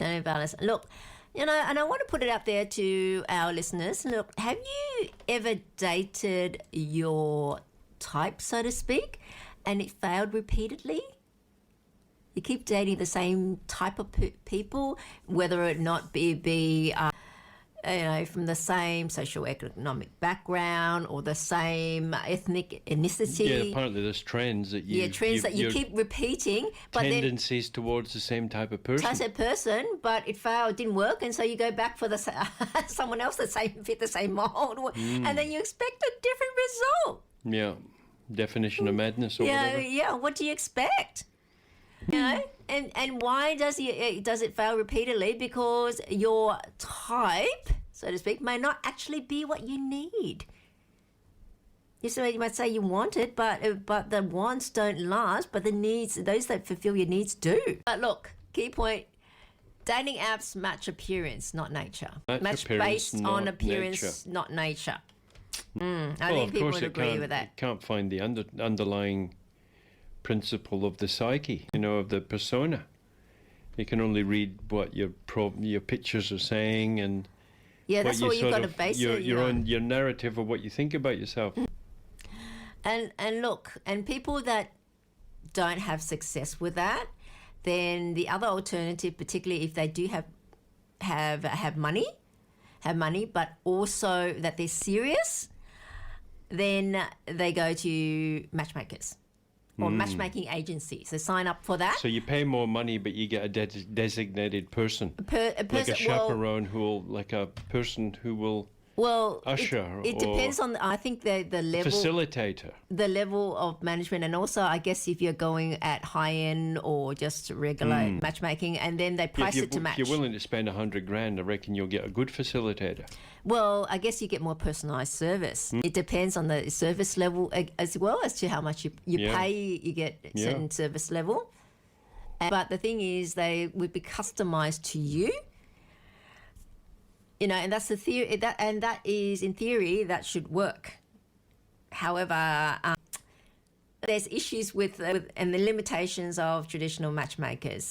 No balance. Look, and I want to put it out there to our listeners. Look, have you ever dated your type, so to speak, and it failed repeatedly? You keep dating the same type of people, whether or not be from the same socioeconomic background or the same ethnicity. Yeah, apparently there's trends that you keep repeating, but tendencies towards the same type of person. But it failed, didn't work, and so you go back for the someone else that fit the same mold, and then you expect a different result. Yeah, definition of madness or whatever. Yeah. What do you expect? And why does it fail repeatedly? Because your type, so to speak, may not actually be what you need. You might say you want it, but the wants don't last, but the needs, those that fulfill your needs, do. But look, key point, dating apps match appearance, not nature. Match based on appearance, not nature. I think people would agree with that. You can't find the underlying principle of the psyche, of the persona. You can only read what your pictures are saying, and that's what you've got to base your narrative of what you think about yourself. And look, and people that don't have success with that, then the other alternative, particularly if they do have money, but also that they're serious, then they go to matchmakers or matchmaking agencies. So sign up for that. So you pay more money, but you get a designated person, like a chaperone like a person who will usher. It depends on, I think, the level. Facilitator. The level of management, and also, I guess, if you're going at high end or just regular matchmaking, and then they price it to match. If you're willing to spend $100,000, I reckon you'll get a good facilitator. Well, I guess you get more personalised service. It depends on the service level as well as to how much you pay. You get a certain service level, but the thing is, they would be customised to you. And that's the theory. That is, in theory, that should work. However, there's issues with and the limitations of traditional matchmakers.